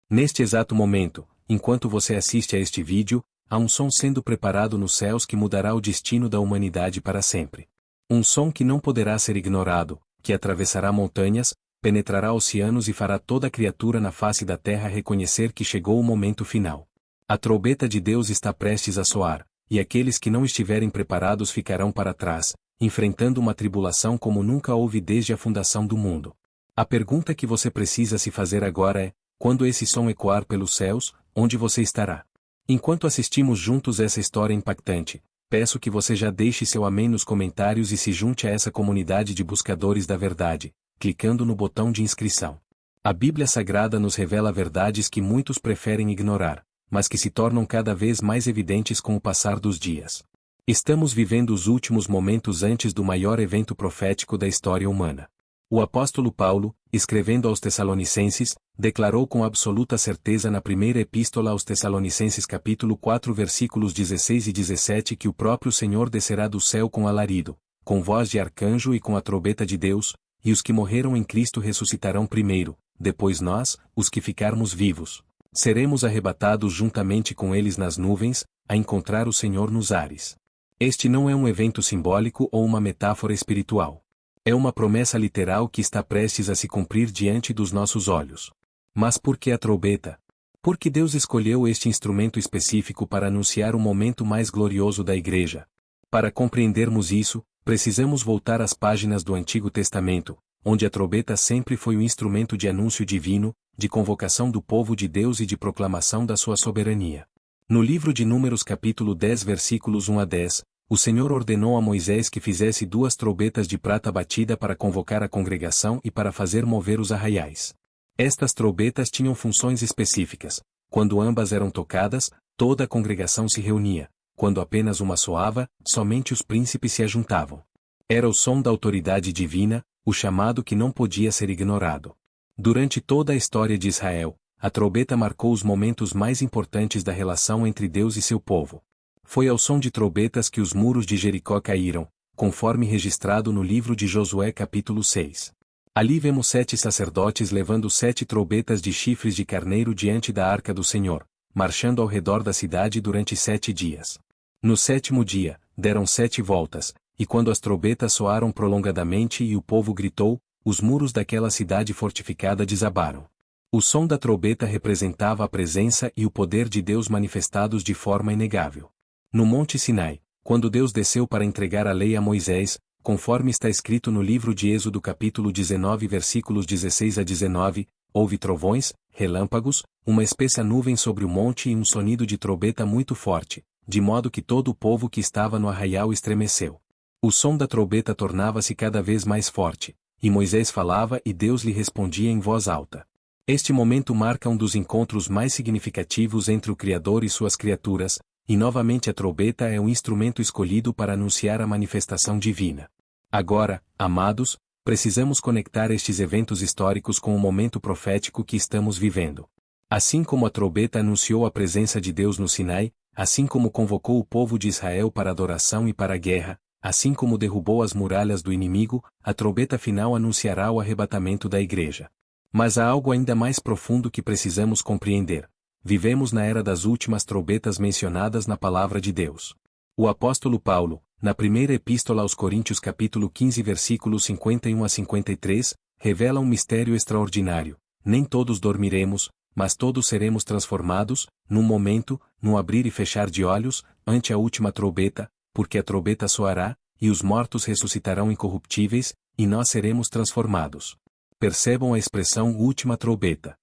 Neste exato momento, enquanto você assiste a este vídeo, há um som sendo preparado nos céus que mudará o destino da humanidade para sempre. Um som que não poderá ser ignorado, que atravessará montanhas, penetrará oceanos e fará toda criatura na face da terra reconhecer que chegou o momento final. A trombeta de Deus está prestes a soar, e aqueles que não estiverem preparados ficarão para trás, enfrentando uma tribulação como nunca houve desde a fundação do mundo. A pergunta que você precisa se fazer agora é: quando esse som ecoar pelos céus, onde você estará? Enquanto assistimos juntos essa história impactante, peço que você já deixe seu amém nos comentários e se junte a essa comunidade de buscadores da verdade, clicando no botão de inscrição. A Bíblia Sagrada nos revela verdades que muitos preferem ignorar, mas que se tornam cada vez mais evidentes com o passar dos dias. Estamos vivendo os últimos momentos antes do maior evento profético da história humana. O apóstolo Paulo, escrevendo aos Tessalonicenses, declarou com absoluta certeza na primeira epístola aos Tessalonicenses capítulo 4 versículos 16 e 17 que o próprio Senhor descerá do céu com alarido, com voz de arcanjo e com a trombeta de Deus, e os que morreram em Cristo ressuscitarão primeiro, depois nós, os que ficarmos vivos, seremos arrebatados juntamente com eles nas nuvens, a encontrar o Senhor nos ares. Este não é um evento simbólico ou uma metáfora espiritual. É uma promessa literal que está prestes a se cumprir diante dos nossos olhos. Mas por que a trombeta? Porque Deus escolheu este instrumento específico para anunciar o momento mais glorioso da Igreja. Para compreendermos isso, precisamos voltar às páginas do Antigo Testamento, onde a trombeta sempre foi um instrumento de anúncio divino, de convocação do povo de Deus e de proclamação da sua soberania. No livro de Números capítulo 10 versículos 1 a 10, o Senhor ordenou a Moisés que fizesse 2 trombetas de prata batida para convocar a congregação e para fazer mover os arraiais. Estas trombetas tinham funções específicas. Quando ambas eram tocadas, toda a congregação se reunia. Quando apenas uma soava, somente os príncipes se ajuntavam. Era o som da autoridade divina, o chamado que não podia ser ignorado. Durante toda a história de Israel, a trombeta marcou os momentos mais importantes da relação entre Deus e seu povo. Foi ao som de trombetas que os muros de Jericó caíram, conforme registrado no livro de Josué capítulo 6. Ali vemos 7 sacerdotes levando 7 trombetas de chifres de carneiro diante da arca do Senhor, marchando ao redor da cidade durante 7 dias. No 7º dia, deram 7 voltas, e quando as trombetas soaram prolongadamente e o povo gritou, os muros daquela cidade fortificada desabaram. O som da trombeta representava a presença e o poder de Deus manifestados de forma inegável. No Monte Sinai, quando Deus desceu para entregar a lei a Moisés, conforme está escrito no livro de Êxodo capítulo 19 versículos 16 a 19, houve trovões, relâmpagos, uma espessa nuvem sobre o monte e um sonido de trombeta muito forte, de modo que todo o povo que estava no arraial estremeceu. O som da trombeta tornava-se cada vez mais forte, e Moisés falava e Deus lhe respondia em voz alta. Este momento marca um dos encontros mais significativos entre o Criador e suas criaturas, e novamente a trombeta é um instrumento escolhido para anunciar a manifestação divina. Agora, amados, precisamos conectar estes eventos históricos com o momento profético que estamos vivendo. Assim como a trombeta anunciou a presença de Deus no Sinai, assim como convocou o povo de Israel para adoração e para a guerra, assim como derrubou as muralhas do inimigo, a trombeta final anunciará o arrebatamento da Igreja. Mas há algo ainda mais profundo que precisamos compreender. Vivemos na era das últimas trombetas mencionadas na Palavra de Deus. O apóstolo Paulo, na primeira epístola aos Coríntios capítulo 15 versículos 51 a 53, revela um mistério extraordinário. Nem todos dormiremos, mas todos seremos transformados, num momento, num abrir e fechar de olhos, ante a última trombeta, porque a trombeta soará, e os mortos ressuscitarão incorruptíveis, e nós seremos transformados. Percebam a expressão última trombeta.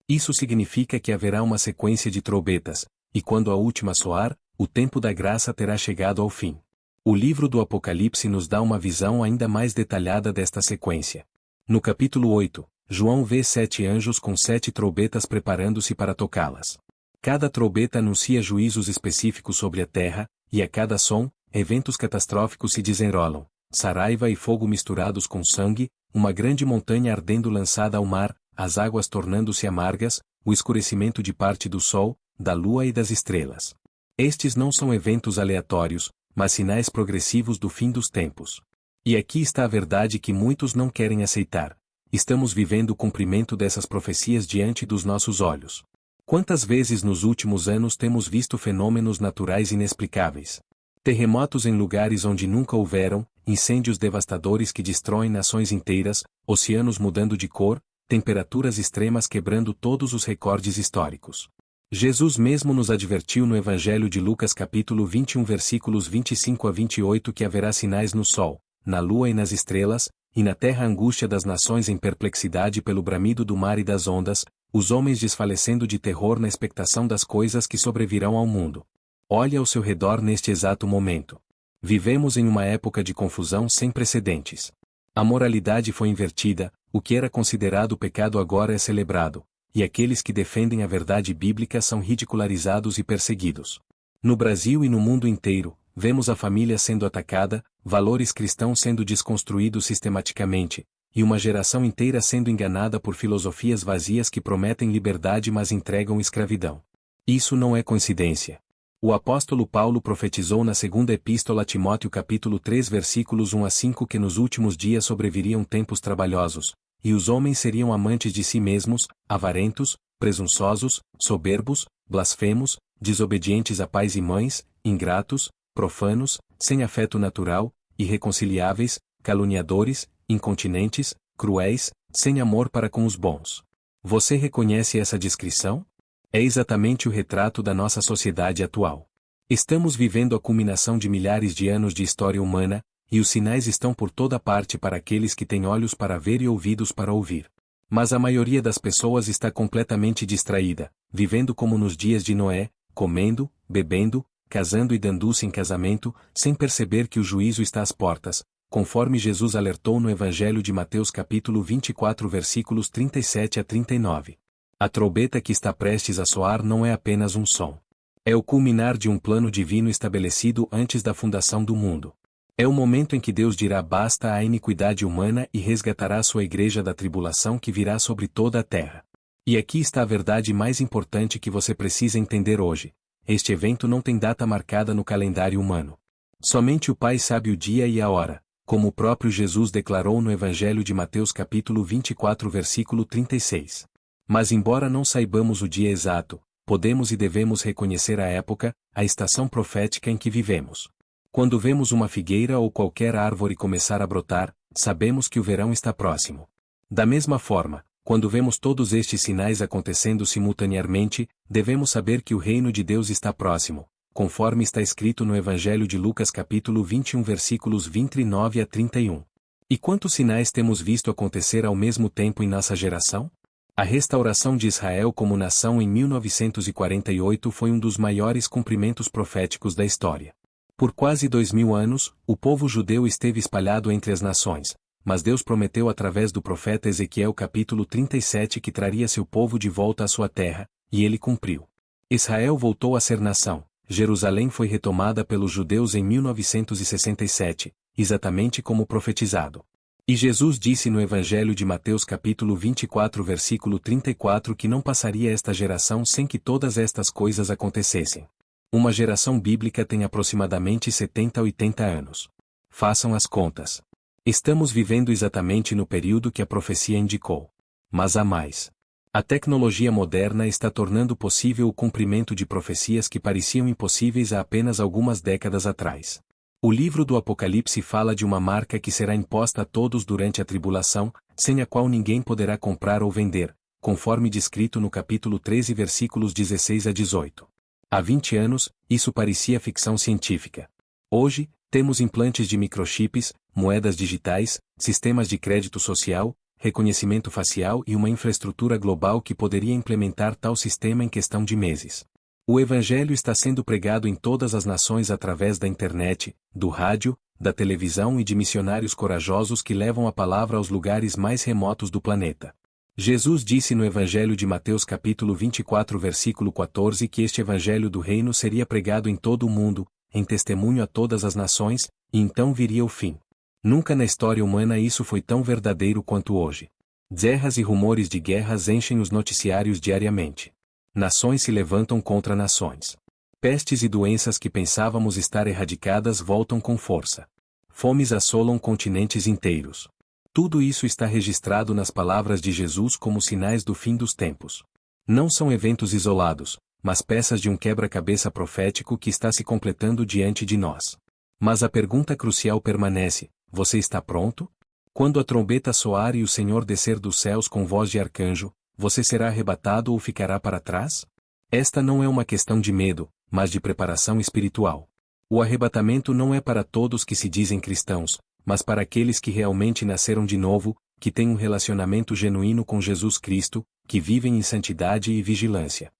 Isso significa que haverá uma sequência de trombetas, e quando a última soar, o tempo da graça terá chegado ao fim. O livro do Apocalipse nos dá uma visão ainda mais detalhada desta sequência. No capítulo 8, João vê 7 anjos com 7 trombetas preparando-se para tocá-las. Cada trombeta anuncia juízos específicos sobre a terra, e a cada som, eventos catastróficos se desenrolam. Saraiva e fogo misturados com sangue, uma grande montanha ardendo lançada ao mar, as águas tornando-se amargas, o escurecimento de parte do sol, da lua e das estrelas. Estes não são eventos aleatórios, mas sinais progressivos do fim dos tempos. E aqui está a verdade que muitos não querem aceitar. estamos vivendo o cumprimento dessas profecias diante dos nossos olhos. Quantas vezes nos últimos anos temos visto fenômenos naturais inexplicáveis? Terremotos em lugares onde nunca houveram, incêndios devastadores que destroem nações inteiras, oceanos mudando de cor, temperaturas extremas quebrando todos os recordes históricos. Jesus mesmo nos advertiu no Evangelho de Lucas capítulo 21 versículos 25 a 28 que haverá sinais no sol, na lua e nas estrelas, e na terra a angústia das nações em perplexidade pelo bramido do mar e das ondas, os homens desfalecendo de terror na expectação das coisas que sobrevirão ao mundo. Olhe ao seu redor neste exato momento. Vivemos em uma época de confusão sem precedentes. A moralidade foi invertida, o que era considerado pecado agora é celebrado, e aqueles que defendem a verdade bíblica são ridicularizados e perseguidos. No Brasil e no mundo inteiro, vemos a família sendo atacada, valores cristãos sendo desconstruídos sistematicamente, e uma geração inteira sendo enganada por filosofias vazias que prometem liberdade mas entregam escravidão. Isso não é coincidência. O apóstolo Paulo profetizou na segunda epístola a Timóteo capítulo 3 versículos 1 a 5 que nos últimos dias sobreviriam tempos trabalhosos, e os homens seriam amantes de si mesmos, avarentos, presunçosos, soberbos, blasfemos, desobedientes a pais e mães, ingratos, profanos, sem afeto natural, irreconciliáveis, caluniadores, incontinentes, cruéis, sem amor para com os bons. Você reconhece essa descrição? É exatamente o retrato da nossa sociedade atual. Estamos vivendo a culminação de milhares de anos de história humana, e os sinais estão por toda parte para aqueles que têm olhos para ver e ouvidos para ouvir. Mas a maioria das pessoas está completamente distraída, vivendo como nos dias de Noé, comendo, bebendo, casando e dando-se em casamento, sem perceber que o juízo está às portas, conforme Jesus alertou no Evangelho de Mateus capítulo 24 versículos 37 a 39. A trombeta que está prestes a soar não é apenas um som. É o culminar de um plano divino estabelecido antes da fundação do mundo. É o momento em que Deus dirá basta à iniquidade humana e resgatará sua igreja da tribulação que virá sobre toda a terra. E aqui está a verdade mais importante que você precisa entender hoje. Este evento não tem data marcada no calendário humano. Somente o Pai sabe o dia e a hora, como o próprio Jesus declarou no Evangelho de Mateus capítulo 24 versículo 36. Mas embora não saibamos o dia exato, podemos e devemos reconhecer a época, a estação profética em que vivemos. Quando vemos uma figueira ou qualquer árvore começar a brotar, sabemos que o verão está próximo. Da mesma forma, quando vemos todos estes sinais acontecendo simultaneamente, devemos saber que o reino de Deus está próximo, conforme está escrito no Evangelho de Lucas capítulo 21 versículos 29 a 31. E quantos sinais temos visto acontecer ao mesmo tempo em nossa geração? A restauração de Israel como nação em 1948 foi um dos maiores cumprimentos proféticos da história. Por quase 2000 anos, o povo judeu esteve espalhado entre as nações, mas Deus prometeu através do profeta Ezequiel capítulo 37 que traria seu povo de volta à sua terra, e ele cumpriu. Israel voltou a ser nação, Jerusalém foi retomada pelos judeus em 1967, exatamente como profetizado. E Jesus disse no Evangelho de Mateus capítulo 24 versículo 34 que não passaria esta geração sem que todas estas coisas acontecessem. Uma geração bíblica tem aproximadamente 70 a 80 anos. Façam as contas. Estamos vivendo exatamente no período que a profecia indicou. Mas há mais. A tecnologia moderna está tornando possível o cumprimento de profecias que pareciam impossíveis há apenas algumas décadas atrás. O livro do Apocalipse fala de uma marca que será imposta a todos durante a tribulação, sem a qual ninguém poderá comprar ou vender, conforme descrito no capítulo 13 versículos 16 a 18. Há 20 anos, isso parecia ficção científica. Hoje, temos implantes de microchips, moedas digitais, sistemas de crédito social, reconhecimento facial e uma infraestrutura global que poderia implementar tal sistema em questão de meses. O Evangelho está sendo pregado em todas as nações através da internet, do rádio, da televisão e de missionários corajosos que levam a palavra aos lugares mais remotos do planeta. Jesus disse no Evangelho de Mateus capítulo 24 versículo 14 que este Evangelho do Reino seria pregado em todo o mundo, em testemunho a todas as nações, e então viria o fim. Nunca na história humana isso foi tão verdadeiro quanto hoje. Guerras e rumores de guerras enchem os noticiários diariamente. Nações se levantam contra nações. Pestes e doenças que pensávamos estar erradicadas voltam com força. Fomes assolam continentes inteiros. Tudo isso está registrado nas palavras de Jesus como sinais do fim dos tempos. Não são eventos isolados, mas peças de um quebra-cabeça profético que está se completando diante de nós. Mas a pergunta crucial permanece: você está pronto? Quando a trombeta soar e o Senhor descer dos céus com voz de arcanjo, você será arrebatado ou ficará para trás? Esta não é uma questão de medo, mas de preparação espiritual. O arrebatamento não é para todos que se dizem cristãos, mas para aqueles que realmente nasceram de novo, que têm um relacionamento genuíno com Jesus Cristo, que vivem em santidade e vigilância.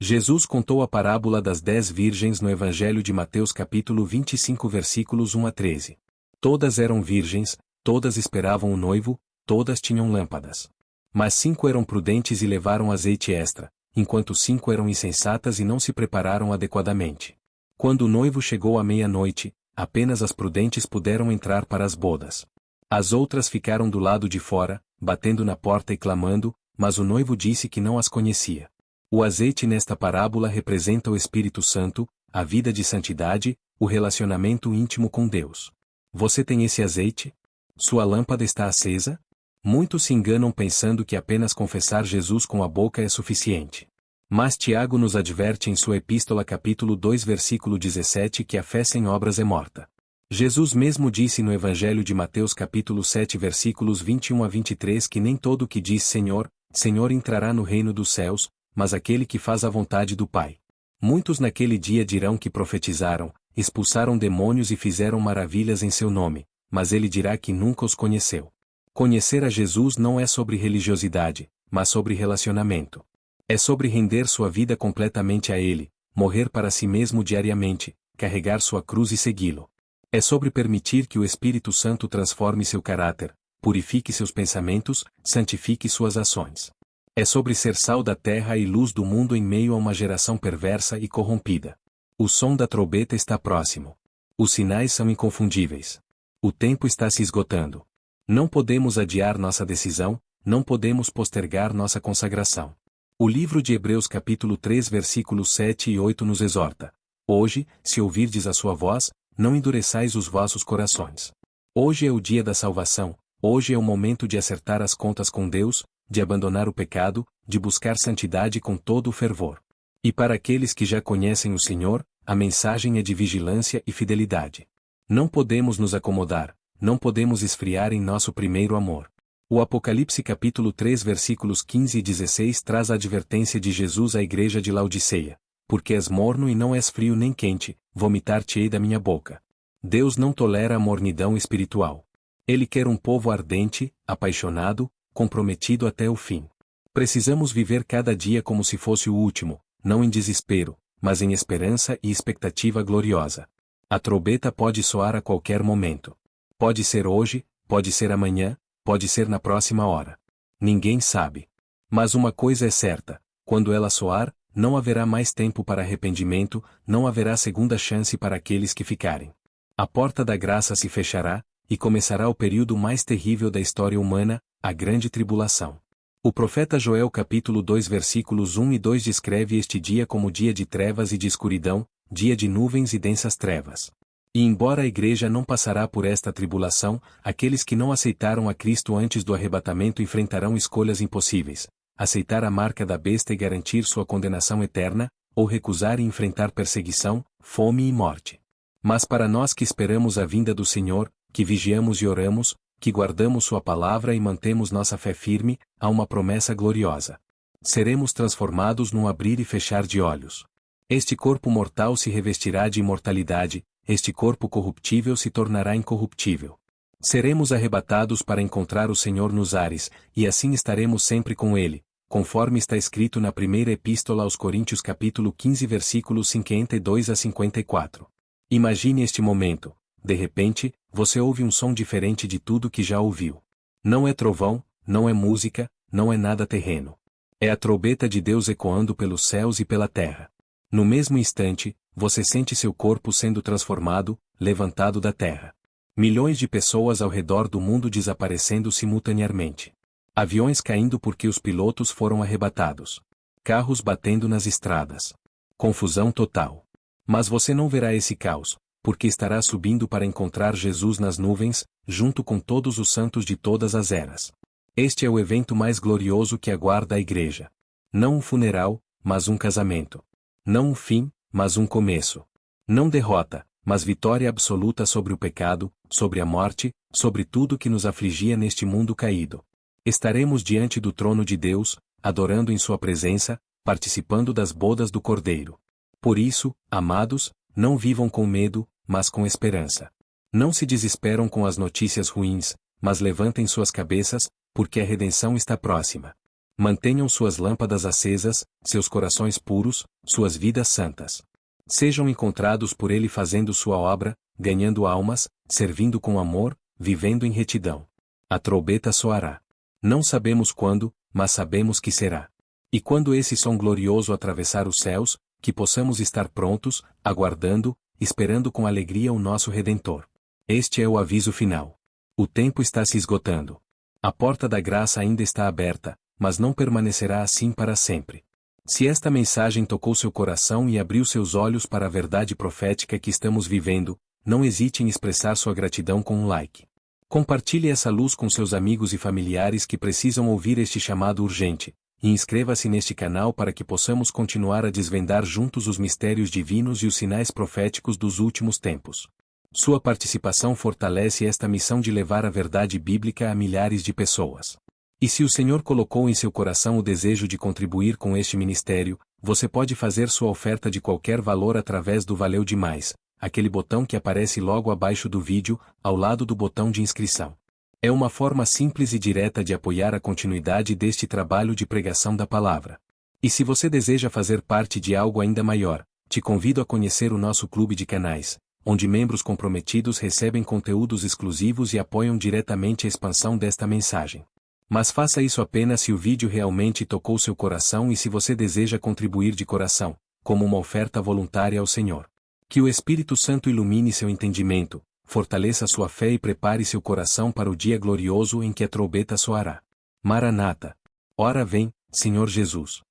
Jesus contou a parábola das 10 virgens no Evangelho de Mateus capítulo 25 versículos 1 a 13. Todas eram virgens, todas esperavam o noivo, todas tinham lâmpadas. Mas 5 eram prudentes e levaram azeite extra, enquanto 5 eram insensatas e não se prepararam adequadamente. Quando o noivo chegou à meia-noite, apenas as prudentes puderam entrar para as bodas. As outras ficaram do lado de fora, batendo na porta e clamando, mas o noivo disse que não as conhecia. O azeite nesta parábola representa o Espírito Santo, a vida de santidade, o relacionamento íntimo com Deus. Você tem esse azeite? Sua lâmpada está acesa? Muitos se enganam pensando que apenas confessar Jesus com a boca é suficiente. Mas Tiago nos adverte em sua epístola capítulo 2 versículo 17 que a fé sem obras é morta. Jesus mesmo disse no Evangelho de Mateus capítulo 7 versículos 21 a 23 que nem todo o que diz Senhor, Senhor entrará no reino dos céus, mas aquele que faz a vontade do Pai. Muitos naquele dia dirão que profetizaram, expulsaram demônios e fizeram maravilhas em seu nome, mas ele dirá que nunca os conheceu. Conhecer a Jesus não é sobre religiosidade, mas sobre relacionamento. É sobre render sua vida completamente a Ele, morrer para si mesmo diariamente, carregar sua cruz e segui-lo. É sobre permitir que o Espírito Santo transforme seu caráter, purifique seus pensamentos, santifique suas ações. É sobre ser sal da terra e luz do mundo em meio a uma geração perversa e corrompida. O som da trombeta está próximo. Os sinais são inconfundíveis. O tempo está se esgotando. Não podemos adiar nossa decisão, não podemos postergar nossa consagração. O livro de Hebreus capítulo 3 versículos 7 e 8 nos exorta: hoje, se ouvirdes a sua voz, não endureçais os vossos corações. Hoje é o dia da salvação, hoje é o momento de acertar as contas com Deus, de abandonar o pecado, de buscar santidade com todo o fervor. E para aqueles que já conhecem o Senhor, a mensagem é de vigilância e fidelidade. Não podemos nos acomodar, não podemos esfriar em nosso primeiro amor. O Apocalipse capítulo 3 versículos 15 e 16 traz a advertência de Jesus à igreja de Laodiceia: porque és morno e não és frio nem quente, vomitar-te-ei da minha boca. Deus não tolera a mornidão espiritual. Ele quer um povo ardente, apaixonado, comprometido até o fim. Precisamos viver cada dia como se fosse o último, não em desespero, mas em esperança e expectativa gloriosa. A trombeta pode soar a qualquer momento. Pode ser hoje, pode ser amanhã, pode ser na próxima hora. Ninguém sabe. Mas uma coisa é certa: quando ela soar, não haverá mais tempo para arrependimento, não haverá segunda chance para aqueles que ficarem. A porta da graça se fechará, e começará o período mais terrível da história humana, a grande tribulação. O profeta Joel capítulo 2 versículos 1 e 2 descreve este dia como dia de trevas e de escuridão, dia de nuvens e densas trevas. E embora a igreja não passará por esta tribulação, aqueles que não aceitaram a Cristo antes do arrebatamento enfrentarão escolhas impossíveis: aceitar a marca da besta e garantir sua condenação eterna, ou recusar e enfrentar perseguição, fome e morte. Mas para nós que esperamos a vinda do Senhor, que vigiamos e oramos, que guardamos sua palavra e mantemos nossa fé firme, há uma promessa gloriosa. Seremos transformados num abrir e fechar de olhos. Este corpo mortal se revestirá de imortalidade, este corpo corruptível se tornará incorruptível. Seremos arrebatados para encontrar o Senhor nos ares, e assim estaremos sempre com Ele, conforme está escrito na primeira epístola aos Coríntios capítulo 15 versículos 52 a 54. Imagine este momento: de repente, você ouve um som diferente de tudo que já ouviu. Não é trovão, não é música, não é nada terreno. É a trombeta de Deus ecoando pelos céus e pela terra. No mesmo instante, você sente seu corpo sendo transformado, levantado da terra. Milhões de pessoas ao redor do mundo desaparecendo simultaneamente. Aviões caindo porque os pilotos foram arrebatados. Carros batendo nas estradas. Confusão total. Mas você não verá esse caos, porque estará subindo para encontrar Jesus nas nuvens, junto com todos os santos de todas as eras. Este é o evento mais glorioso que aguarda a igreja. Não um funeral, mas um casamento. Não um fim, mas um começo. Não derrota, mas vitória absoluta sobre o pecado, sobre a morte, sobre tudo que nos afligia neste mundo caído. Estaremos diante do trono de Deus, adorando em sua presença, participando das bodas do Cordeiro. Por isso, amados, não vivam com medo, mas com esperança. Não se desesperam com as notícias ruins, mas levantem suas cabeças, porque a redenção está próxima. Mantenham suas lâmpadas acesas, seus corações puros, suas vidas santas. Sejam encontrados por Ele fazendo sua obra, ganhando almas, servindo com amor, vivendo em retidão. A trombeta soará. Não sabemos quando, mas sabemos que será. E quando esse som glorioso atravessar os céus, que possamos estar prontos, aguardando, esperando com alegria o nosso Redentor. Este é o aviso final. O tempo está se esgotando. A porta da graça ainda está aberta, mas não permanecerá assim para sempre. Se esta mensagem tocou seu coração e abriu seus olhos para a verdade profética que estamos vivendo, não hesite em expressar sua gratidão com um like. Compartilhe essa luz com seus amigos e familiares que precisam ouvir este chamado urgente, e inscreva-se neste canal para que possamos continuar a desvendar juntos os mistérios divinos e os sinais proféticos dos últimos tempos. Sua participação fortalece esta missão de levar a verdade bíblica a milhares de pessoas. E se o Senhor colocou em seu coração o desejo de contribuir com este ministério, você pode fazer sua oferta de qualquer valor através do Valeu Demais, aquele botão que aparece logo abaixo do vídeo, ao lado do botão de inscrição. É uma forma simples e direta de apoiar a continuidade deste trabalho de pregação da palavra. E se você deseja fazer parte de algo ainda maior, te convido a conhecer o nosso clube de canais, onde membros comprometidos recebem conteúdos exclusivos e apoiam diretamente a expansão desta mensagem. Mas faça isso apenas se o vídeo realmente tocou seu coração e se você deseja contribuir de coração, como uma oferta voluntária ao Senhor. Que o Espírito Santo ilumine seu entendimento, fortaleça sua fé e prepare seu coração para o dia glorioso em que a trombeta soará. Maranata. Ora vem, Senhor Jesus.